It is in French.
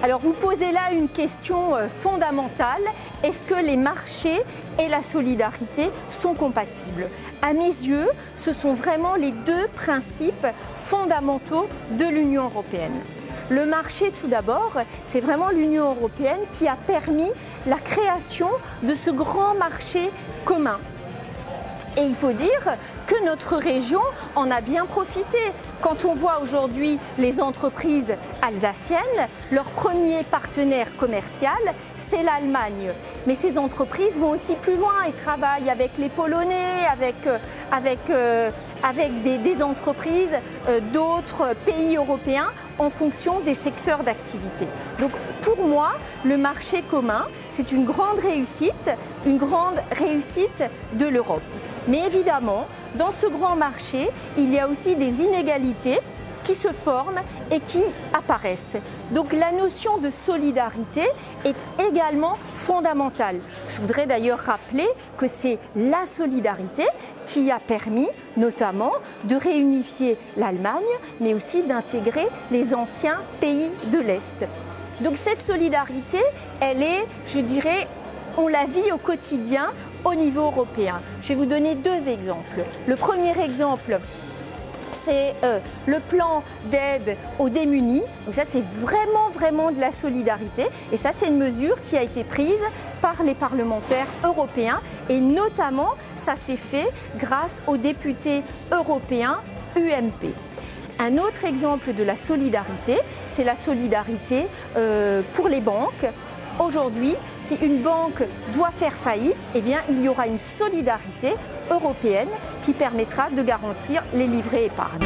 Alors vous posez là une question fondamentale. Est-ce que les marchés et la solidarité sont compatibles? À mes yeux, ce sont vraiment les deux principes fondamentaux de l'Union européenne. Le marché, tout d'abord, c'est vraiment l'Union européenne qui a permis la création de ce grand marché commun. Et il faut dire que notre région en a bien profité. Quand on voit aujourd'hui les entreprises alsaciennes, leur premier partenaire commercial, c'est l'Allemagne. Mais ces entreprises vont aussi plus loin et travaillent avec les Polonais, avec des entreprises d'autres pays européens en fonction des secteurs d'activité. Donc pour moi, le marché commun, c'est une grande réussite de l'Europe. Mais évidemment, dans ce grand marché, il y a aussi des inégalités qui se forment et qui apparaissent. Donc la notion de solidarité est également fondamentale. Je voudrais d'ailleurs rappeler que c'est la solidarité qui a permis notamment de réunifier l'Allemagne, mais aussi d'intégrer les anciens pays de l'Est. Donc cette solidarité, elle est, je dirais, on la vit au quotidien au niveau européen. Je vais vous donner deux exemples. Le premier exemple, c'est le plan d'aide aux démunis. Donc ça, c'est vraiment de la solidarité. Et ça, c'est une mesure qui a été prise par les parlementaires européens. Et notamment, ça s'est fait grâce aux députés européens UMP. Un autre exemple de la solidarité, c'est la solidarité pour les banques. Aujourd'hui, si une banque doit faire faillite, eh bien, il y aura une solidarité européenne qui permettra de garantir les livrets épargne.